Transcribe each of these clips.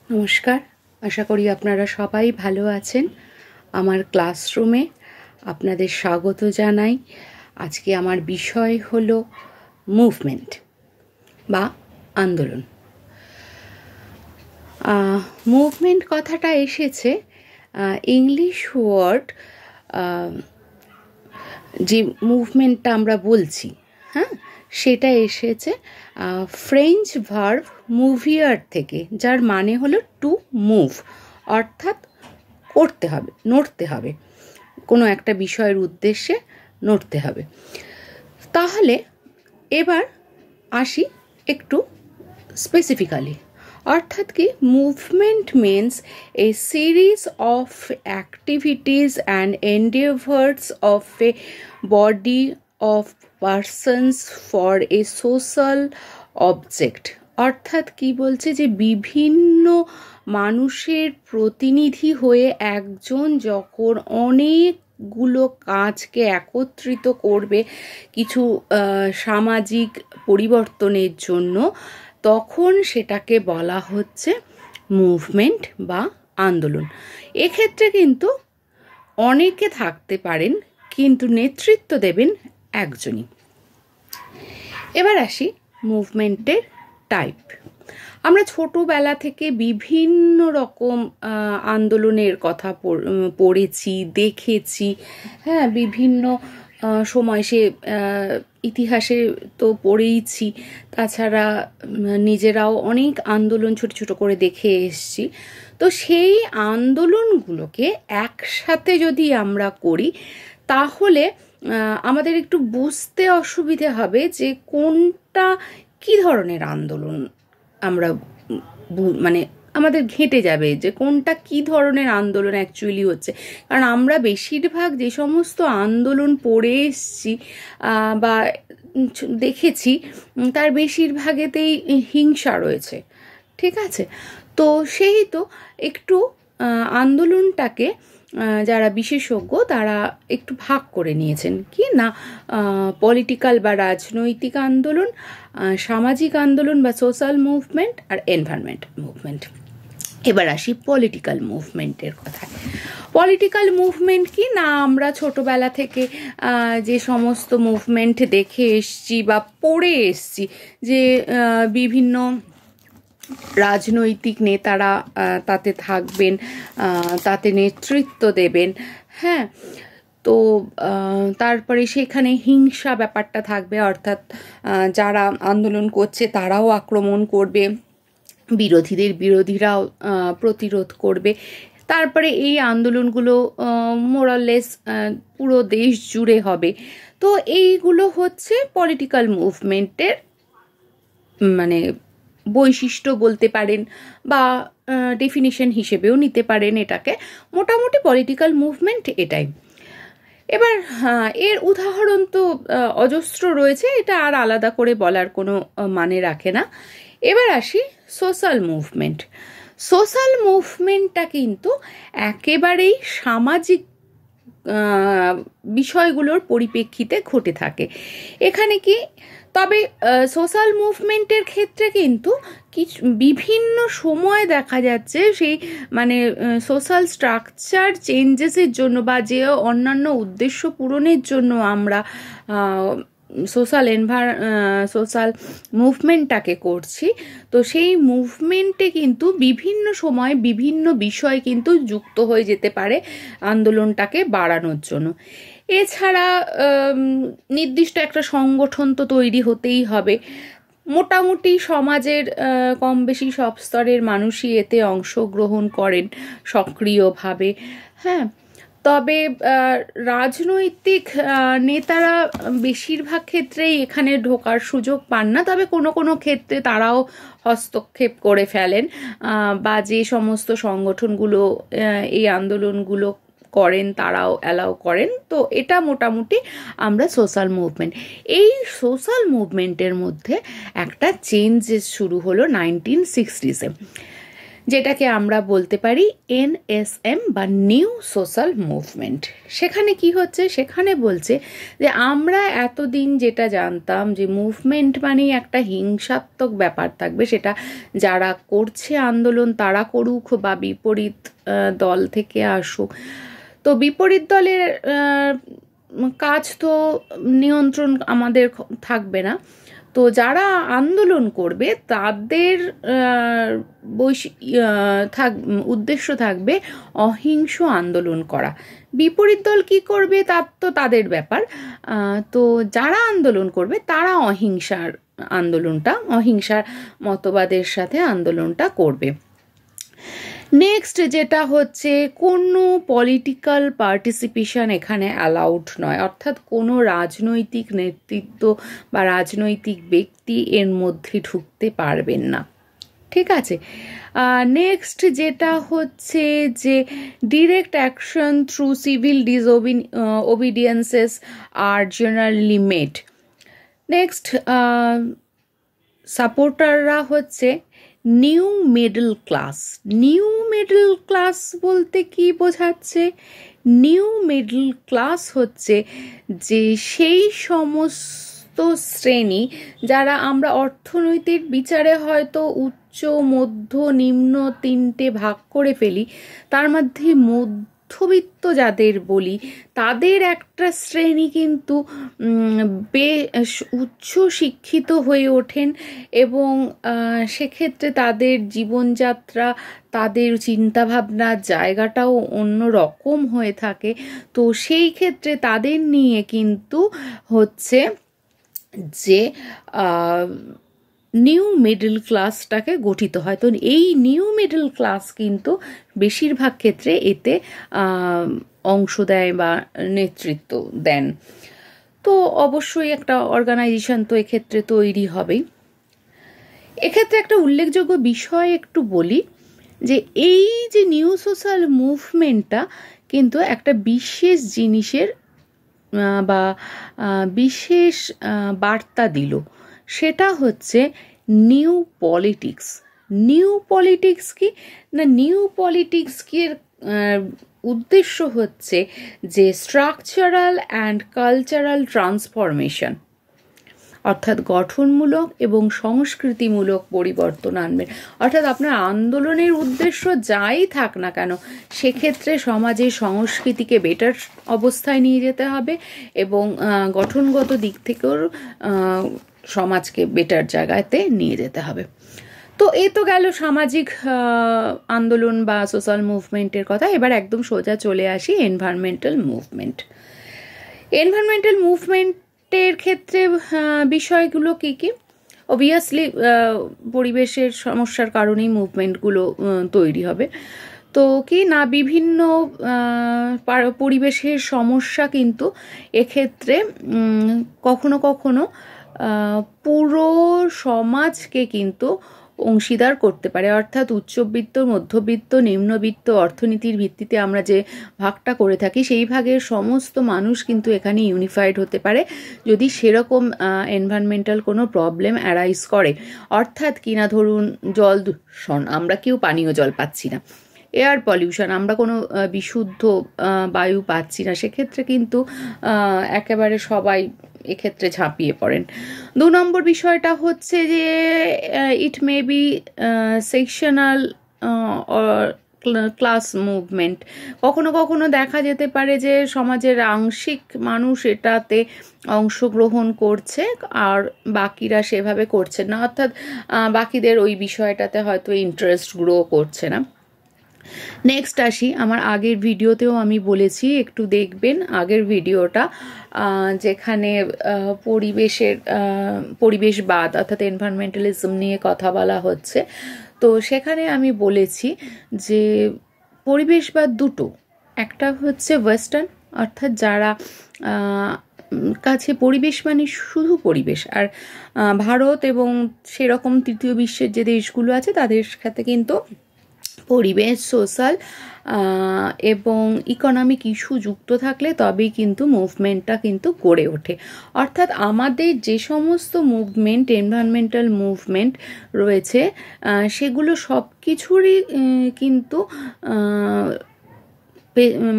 নমস্কার, আশা করি আপনারা সবাই ভালো আছেন। আমার ক্লাসরুমে আপনাদের স্বাগত জানাই। আজকে আমার বিষয় হলো মুভমেন্ট বা আন্দোলন। মুভমেন্ট কথাটা এসেছে ইংলিশ ওয়ার্ড, যে মুভমেন্টটা আমরা বলছি, হ্যাঁ, সেটা এসেছে ফ্রেঞ্চ ভার্ব মুভিয়ার থেকে, যার মানে হলো টু মুভ, অর্থাৎ করতে হবে, নড়তে হবে, কোনো একটা বিষয়ের উদ্দেশ্যে নড়তে হবে। তাহলে এবার আসি একটু স্পেসিফিক্যালি, অর্থাৎ কি movement means a series of activities and endeavours of a body of persons for a social object. অর্থাৎ কি বলছে, যে বিভিন্ন মানুষের প্রতিনিধি হয়ে একজন যখন অনেকগুলো কাজকে একত্রিত করবে কিছু সামাজিক পরিবর্তনের জন্য, তখন সেটাকে বলা হচ্ছে মুভমেন্ট বা আন্দোলন। এক্ষেত্রে কিন্তু অনেকে থাকতে পারেন, কিন্তু নেতৃত্ব দেবেন একজনই। এবার আসি মুভমেন্টের টাইপ। আমরা ছোটোবেলা থেকে বিভিন্ন রকম আন্দোলনের কথা পড়েছি, দেখেছি, হ্যাঁ, বিভিন্ন সময় সে ইতিহাসে তো পড়েইছি, তাছাড়া নিজেরাও অনেক আন্দোলন ছোট ছোট করে দেখে এসছি। তো সেই আন্দোলনগুলোকে একসাথে যদি আমরা করি, তাহলে আমাদের একটু বুঝতে অসুবিধে হবে যে কোনটা কী ধরনের আন্দোলন। আমরা মানে আমাদের ঘেঁটে যাবে যে কোনটা কী ধরনের আন্দোলন অ্যাকচুয়ালি হচ্ছে। কারণ আমরা বেশিরভাগ যে সমস্ত আন্দোলন পড়ে এসছি বা দেখেছি, তার বেশিরভাগেতেই হিংসা রয়েছে, ঠিক আছে? তো সেই তো একটু আন্দোলনটাকে যারা বিশেষজ্ঞ তারা একটু ভাগ করে নিয়েছেন, কি না, পলিটিক্যাল বা রাজনৈতিক আন্দোলন, সামাজিক আন্দোলন বা সোশ্যাল মুভমেন্ট, আর এনভায়রনমেন্ট মুভমেন্ট। এবার আসি পলিটিক্যাল মুভমেন্টের কথায়। পলিটিক্যাল মুভমেন্ট কি না, আমরা ছোটবেলা থেকে যে সমস্ত মুভমেন্ট দেখে এসছি বা পড়ে এসছি, যে বিভিন্ন রাজনৈতিক নেতারা তাতে থাকবেন, তাতে নেতৃত্ব দেবেন, হ্যাঁ। তো তারপরে সেখানে হিংসা ব্যাপারটা থাকবে, অর্থাৎ যারা আন্দোলন করছে তারাও আক্রমণ করবে, বিরোধীরাও প্রতিরোধ করবে। তারপরে এই আন্দোলনগুলো মোরাললেস পুরো দেশ জুড়ে হবে। তো এইগুলো হচ্ছে পলিটিক্যাল মুভমেন্টের মানে বৈশিষ্ট্য বলতে পারেন, বা ডেফিনিশন হিসেবেও নিতে পারেন এটাকে। মোটামুটি পলিটিক্যাল মুভমেন্ট এটাই। এবার এর উদাহরণ তো অজস্র রয়েছে, এটা আর আলাদা করে বলার কোনো মানে রাখে না। এবার আসি সোশ্যাল মুভমেন্ট। সোশ্যাল মুভমেন্টটা কিন্তু একেবারেই সামাজিক বিষয়গুলোর পরিপ্রেক্ষিতে ঘটে থাকে। এখানে কি, তবে সোশ্যাল মুভমেন্টের ক্ষেত্রে কিন্তু কিছু বিভিন্ন সময় দেখা যাচ্ছে সেই মানে সোশ্যাল স্ট্রাকচার চেঞ্জেসের জন্য বা যে অন্যান্য উদ্দেশ্য পূরণের জন্য আমরা সোশ্যাল মুভমেন্টটাকে করছি, তো সেই মুভমেন্টে কিন্তু বিভিন্ন সময় বিভিন্ন বিষয় কিন্তু যুক্ত হয়ে যেতে পারে আন্দোলনটাকে বাড়ানোর জন্য। এছাড়া নির্দিষ্ট একটা সংগঠন তো তৈরি হতেই হবে। মোটামুটি সমাজের কম বেশি সব স্তরের মানুষই এতে অংশগ্রহণ করেন সক্রিয়ভাবে, হ্যাঁ। তবে রাজনৈতিক নেতারা বেশিরভাগ ক্ষেত্রেই এখানে ঢোকার সুযোগ পান না, তবে কোনো কোনো ক্ষেত্রে তারাও হস্তক্ষেপ করে ফেলেন, বা যে সমস্ত সংগঠনগুলো এই আন্দোলনগুলো করেন তারাও অ্যালাউ করেন। তো এটা মোটামুটি আমরা সোশ্যাল মুভমেন্ট। এই সোশ্যাল মুভমেন্টের মধ্যে একটা চেঞ্জেস শুরু হলো 1960s। যেটাকে আমরা বলতে পারি NSM বা নিউ সোশ্যাল মুভমেন্ট। সেখানে কি হচ্ছে, সেখানে বলছে যে আমরা এতদিন যেটা জানতাম যে মুভমেন্ট মানেই একটা হিংসাত্মক ব্যাপার থাকবে, সেটা যারা করছে আন্দোলন তারা করুক বা বিপরীত দল থেকে আসুক, তো বিপরীত দলের কাজ তো নিয়ন্ত্রণ আমাদের থাকবে না। তো যারা আন্দোলন করবে তাদের উদ্দেশ্য থাকবে অহিংস আন্দোলন করা। বিপরীত দল কি করবে তার তো তাদের ব্যাপার। তো যারা আন্দোলন করবে তারা অহিংসার মতবাদের সাথে আন্দোলনটা করবে। নেক্সট যেটা হচ্ছে, কোনো পলিটিক্যাল পার্টিসিপেশন এখানে অ্যালাউড নয়, অর্থাৎ কোনো রাজনৈতিক নেতৃত্ব বা রাজনৈতিক ব্যক্তি এর মধ্যে ঢুকতে পারবেন না, ঠিক আছে। নেক্সট যেটা হচ্ছে যে direct action through civil ডিসওবিডিয়েন্সেস are generally made. Next সাপোর্টাররা হচ্ছে new middle class. New middle class বলতে কি বোঝাচ্ছে? নিউ মিডল ক্লাস হচ্ছে যে সেই সমস্ত শ্রেণী যারা আমরা অর্থনৈতিক বিচারে হয়তো উচ্চ, মধ্য, নিম্ন তিনটে ভাগ করে ফেলি, তার মধ্যে মধ্যবিত্ত যাদের বলি তাদের একটা শ্রেণী কিন্তু বেশ উচ্চ শিক্ষিত হয়ে ওঠেন এবং সেক্ষেত্রে তাদের জীবনযাত্রা, তাদের চিন্তাভাবনার জায়গাটাও অন্য রকম হয়ে থাকে। তো সেই ক্ষেত্রে তাদের নিয়ে কিন্তু হচ্ছে যে নিউ মিডল ক্লাসটাকে গঠিত হয়। তো এই নিউ মিডল ক্লাস কিন্তু বেশিরভাগ ক্ষেত্রে এতে অংশ দেয় বা নেতৃত্ব দেন। তো অবশ্যই একটা অর্গানাইজেশন তো এক্ষেত্রে তৈরি হবেই। এক্ষেত্রে একটা উল্লেখযোগ্য বিষয় একটু বলি যে এই যে নিউ সোশ্যাল মুভমেন্টটা কিন্তু একটা বিশেষ জিনিসের বা বিশেষ বার্তা দিল, সেটা হচ্ছে নিউ পলিটিক্স। নিউ পলিটিক্স কি না, নিউ পলিটিক্সের উদ্দেশ্য হচ্ছে যে স্ট্রাকচারাল অ্যান্ড কালচারাল ট্রান্সফরমেশন, অর্থাৎ গঠনমূলক এবং সংস্কৃতিমূলক পরিবর্তন আনবেন। অর্থাৎ আপনার আন্দোলনের উদ্দেশ্য যাই থাক না কেন, সেক্ষেত্রে সমাজের সংস্কৃতিকে বেটার অবস্থায় নিয়ে যেতে হবে এবং গঠনগত দিক থেকেও সমাজকে বেটার জায়গাতে নিয়ে যেতে হবে। তো এই তো গেল সামাজিক আন্দোলন বা সোশ্যাল মুভমেন্টের কথা। এবার একদম সোজা চলে আসি এনভায়রনমেন্টাল মুভমেন্ট। এনভায়রনমেন্টাল মুভমেন্টের ক্ষেত্রে বিষয়গুলো কি কি? অবভিয়াসলি পরিবেশের সমস্যার কারণেই মুভমেন্টগুলো তৈরি হবে। তো কি না, বিভিন্ন পরিবেশের সমস্যা কিন্তু এক্ষেত্রে কখনো কখনো পুরো সমাজকে কিন্তু অংশীদার করতে পারে। অর্থাৎ উচ্চবিত্ত, মধ্যবিত্ত, নিম্নবিত্ত অর্থনীতির ভিত্তিতে আমরা যে ভাগটা করে থাকি সেই ভাগের সমস্ত মানুষ কিন্তু এখানে ইউনিফাইড হতে পারে যদি সেরকম এনভায়রনমেন্টাল কোনো প্রবলেম অ্যারাইজ করে। অর্থাৎ কিনা ধরুন জল দূষণ, আমরা কেউ পানীয় জল পাচ্ছি না, এয়ার পলিউশন, আমরা কোনো বিশুদ্ধ বায়ু পাচ্ছি না, সেক্ষেত্রে কিন্তু একেবারে সবাই এক্ষেত্রে ঝাঁপিয়ে পড়েন। 2 নম্বর বিষয়টা হচ্ছে যে it may be sectional class movement. কখনো কখনো দেখা যেতে পারে যে সমাজের আংশিক মানুষ এটাতে অংশগ্রহণ করছে আর বাকিরা সেভাবে করছে না, অর্থাৎ বাকিদের ওই বিষয়টাতে হয়তো ইন্টারেস্ট গ্রো করছে না। নেক্সট আসি, আমার আগের ভিডিওতেও আমি বলেছি, একটু দেখবেন আগের ভিডিওটা, যেখানে পরিবেশবাদ অর্থাৎ এনভায়রনমেন্টালিজম নিয়ে কথা বলা হচ্ছে। তো সেখানে আমি বলেছি যে পরিবেশবাদ দুটো, একটা হচ্ছে ওয়েস্টার্ন, অর্থাৎ যারা কাছে পরিবেশ মানে শুধু পরিবেশ, আর ভারত এবং সেরকম তৃতীয় বিশ্বের যে দেশগুলো আছে তাদের সাথে কিন্তু পরিবেশ, সোশ্যাল এবং ইকোনমিক ইস্যু যুক্ত থাকলে তবেই কিন্তু মুভমেন্টটা কিন্তু গড়ে ওঠে। অর্থাৎ আমাদের যে সমস্ত মুভমেন্ট, এনভায়রনমেন্টাল মুভমেন্ট রয়েছে, সেগুলো সব কিছুরই কিন্তু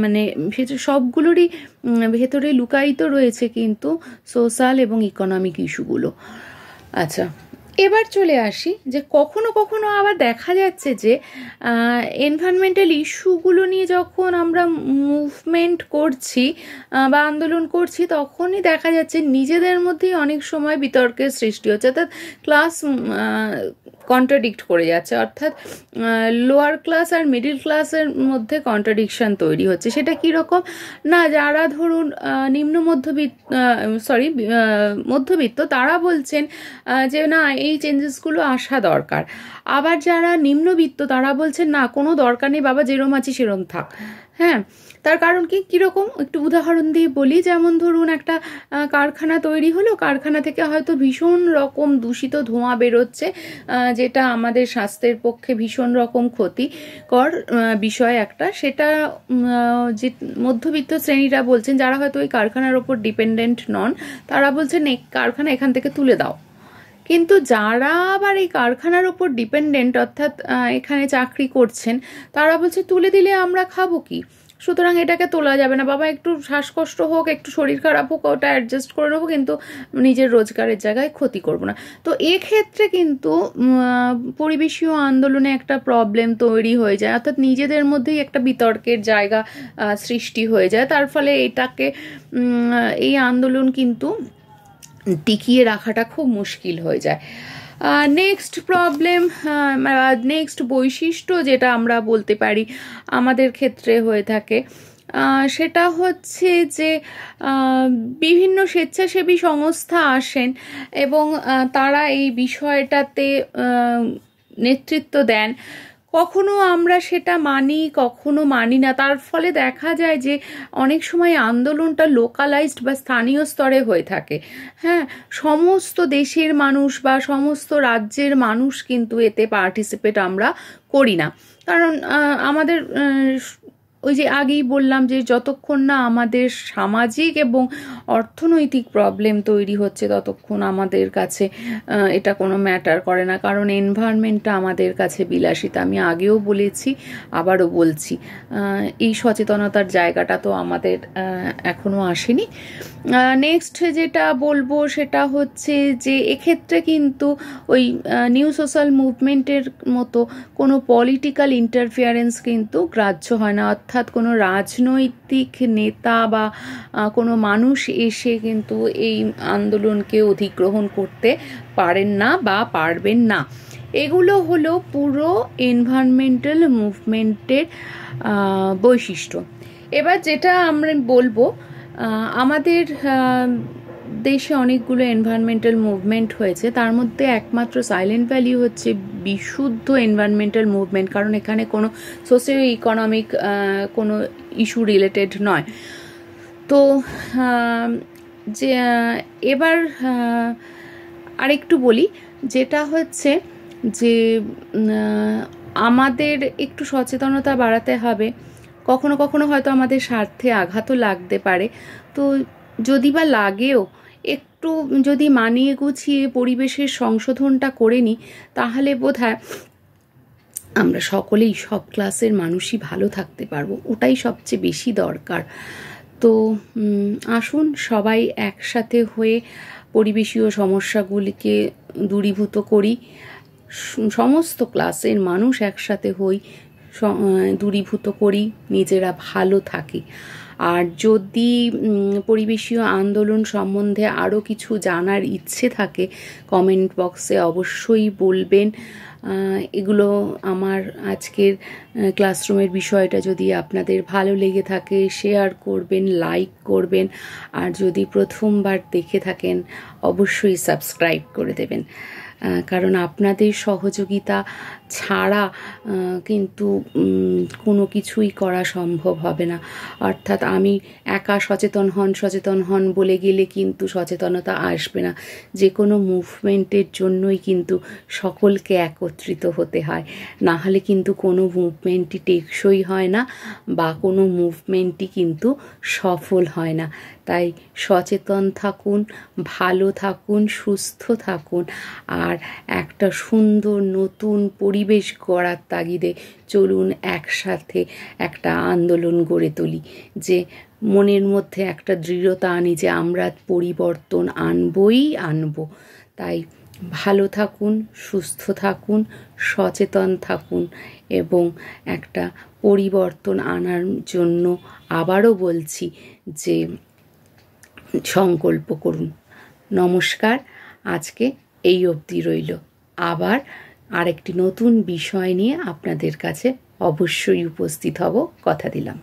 মানে সবগুলোরই ভেতরে লুকায়িত রয়েছে কিন্তু সোশ্যাল এবং ইকোনমিক ইস্যুগুলো। আচ্ছা, এবার চলে আসি যে কখনো কখনো আবার দেখা যাচ্ছে যে এনভায়রনমেন্টাল ইস্যুগুলো নিয়ে যখন আমরা মুভমেন্ট করছি বা আন্দোলন করছি, তখনই দেখা যাচ্ছে নিজেদের মধ্যেই অনেক সময় বিতর্কের সৃষ্টি হচ্ছে, অর্থাৎ ক্লাস কন্ট্রাডিক্ট করে যাচ্ছে, অর্থাৎ লোয়ার ক্লাস আর মিডিল ক্লাসের মধ্যে কন্ট্রাডিকশন তৈরি হচ্ছে। সেটা কীরকম না, যারা ধরুন মধ্যবিত্ত তারা বলছেন যে না, এই চেঞ্জেসগুলো আসা দরকার। আবার যারা নিম্নবিত্ত তারা বলছেন না, কোনো দরকার নেই বাবা, যেরম আছি সেরম থাক। হ্যাঁ, তার কারণ কি, কীরকম একটু উদাহরণ দিয়ে বলি। যেমন ধরুন একটা কারখানা তৈরি হলো, কারখানা থেকে হয়তো ভীষণ রকম দূষিত ধোঁয়া বেরোচ্ছে, যেটা আমাদের স্বাস্থ্যের পক্ষে ভীষণ রকম ক্ষতিকর বিষয় একটা। সেটা যে মধ্যবিত্ত শ্রেণীরা বলছেন, যারা হয়তো ওই কারখানার ওপর ডিপেন্ডেন্ট নন, তারা বলছেন এই কারখানা এখান থেকে তুলে দাও। কিন্তু যারা আবার এই কারখানার ওপর ডিপেন্ডেন্ট, অর্থাৎ এখানে চাকরি করছেন, তারা বলছে তুলে দিলে আমরা খাবো কি, সুতরাং এটাকে তোলা যাবে না বাবা, একটু শ্বাসকষ্ট হোক, একটু শরীর খারাপ হোক, ওটা অ্যাডজাস্ট করে নেবো, কিন্তু নিজের রোজগারের জায়গায় ক্ষতি করব না। তো এক্ষেত্রে কিন্তু পরিবেশীয় আন্দোলনে একটা প্রবলেম তৈরি হয়ে যায়, অর্থাৎ নিজেদের মধ্যেই একটা বিতর্কের জায়গা সৃষ্টি হয়ে যায়। তার ফলে এটাকে এই আন্দোলন কিন্তু টিকিয়ে রাখাটা খুব মুশকিল হয়ে যায়। নেক্সট প্রবলেম, নেক্সট বৈশিষ্ট্য যেটা আমরা বলতে পারি আমাদের ক্ষেত্রে হয়ে থাকে, সেটা হচ্ছে যে বিভিন্ন স্বেচ্ছাসেবী সংস্থা আসেন এবং তারা এই বিষয়টাতে নেতৃত্ব দেন। কখনো আমরা সেটা মানি, কখনো মানি না। তার ফলে দেখা যায় যে অনেক সময় আন্দোলনটা লোকালাইজড বা স্থানীয় স্তরে হয়ে থাকে। হ্যাঁ, সমস্ত দেশের মানুষ বা সমস্ত রাজ্যের মানুষ কিন্তু এতে পার্টিসিপেট আমরা করি না, কারণ আমাদের ওই যে আগেই বললাম যে যতক্ষণ না আমাদের সামাজিক এবং অর্থনৈতিক প্রবলেম তৈরি হচ্ছে, ততক্ষণ আমাদের কাছে এটা কোনো ম্যাটার করে না, কারণ এনভায়রনমেন্টটা আমাদের কাছে বিলাসিতা। আমি আগেও বলেছি, আবারও বলছি, এই সচেতনতার জায়গাটা তো আমাদের এখনও আসেনি। নেক্সট যেটা বলবো সেটা হচ্ছে যে এক্ষেত্রে কিন্তু ওই নিউ সোশ্যাল মুভমেন্টের মতো কোনো পলিটিক্যাল ইন্টারফিয়ারেন্স কিন্তু গ্রাহ্য হয় না, অর্থাৎ কোনো রাজনৈতিক নেতা বা কোনো মানুষ এসে কিন্তু এই আন্দোলনকে অধিগ্রহণ করতে পারেন না বা পারবেন না। এগুলো হলো পুরো এনভায়রনমেন্টাল মুভমেন্টের বৈশিষ্ট্য। এবার যেটা আমরা বলবো, আমাদের দেশে অনেকগুলো এনভায়রনমেন্টাল মুভমেন্ট হয়েছে, তার মধ্যে একমাত্র সাইলেন্ট ভ্যালি হচ্ছে বিশুদ্ধ এনভায়রনমেন্টাল মুভমেন্ট, কারণ এখানে কোনো সোশিও ইকোনমিক কোনো ইস্যু রিলেটেড নয়। তো যে এবার আরেকটু বলি, যেটা হচ্ছে যে আমাদের একটু সচেতনতা বাড়াতে হবে। কখনো কখনো হয়তো আমাদের স্বার্থে আঘাতও লাগতে পারে, তো যদি বা লাগেও একটু যদি মানিয়ে গুছিয়ে পরিবেশের সংশোধনটা করে নিই, তাহলে বোধহয় আমরা সকলেই, সব ক্লাসের মানুষই ভালো থাকতে পারবো, ওটাই সবচেয়ে বেশি দরকার। তো আসুন সবাই একসাথে হয়ে পরিবেশীয় সমস্যাগুলিকে দূরীভূত করি, সমস্ত ক্লাসের মানুষ একসাথে হই, দূরীভূত করি, নিজেরা ভালো থাকি। আর যদি পরিবেশীয় আন্দোলন সম্বন্ধে আরও কিছু জানার ইচ্ছে থাকে, কমেন্ট বক্সে অবশ্যই বলবেন। এগুলো আমার আজকের ক্লাসরুমের বিষয়টা যদি আপনাদের ভালো লেগে থাকে, শেয়ার করবেন, লাইক করবেন, আর যদি প্রথমবার দেখে থাকেন অবশ্যই সাবস্ক্রাইব করে দেবেন, কারণ আপনাদের সহযোগিতা ছাড়া কিন্তু কোনো কিছুই করা সম্ভব হবে না। অর্থাৎ আমি একা সচেতন হন বলে গেলে কিন্তু সচেতনতা আসবে না। যে কোনো মুভমেন্টের জন্যই কিন্তু সকলকে একত্রিত হতে হয়, না হলে কিন্তু কোনো মুভমেন্টই টেকসই হয় না বা কোনো মুভমেন্টই কিন্তু সফল হয় না। তাই সচেতন থাকুন, ভালো থাকুন, সুস্থ থাকুন, আর একটা সুন্দর নতুন পরিবেশ গড়ার তাগিদে চলুন একসাথে একটা আন্দোলন গড়ে তুলি, যে মনের মধ্যে একটা দৃঢ়তা আনি যে আমরা পরিবর্তন আনবই আনবো। তাই ভালো থাকুন, সুস্থ থাকুন, সচেতন থাকুন এবং একটা পরিবর্তন আনার জন্য আবারও বলছি যে সংকল্প করুন। নমস্কার, আজকে এই অবধি রইল। আবার আরেকটি নতুন বিষয় নিয়ে আপনাদের কাছে অবশ্যই উপস্থিত হব, কথা দিলাম।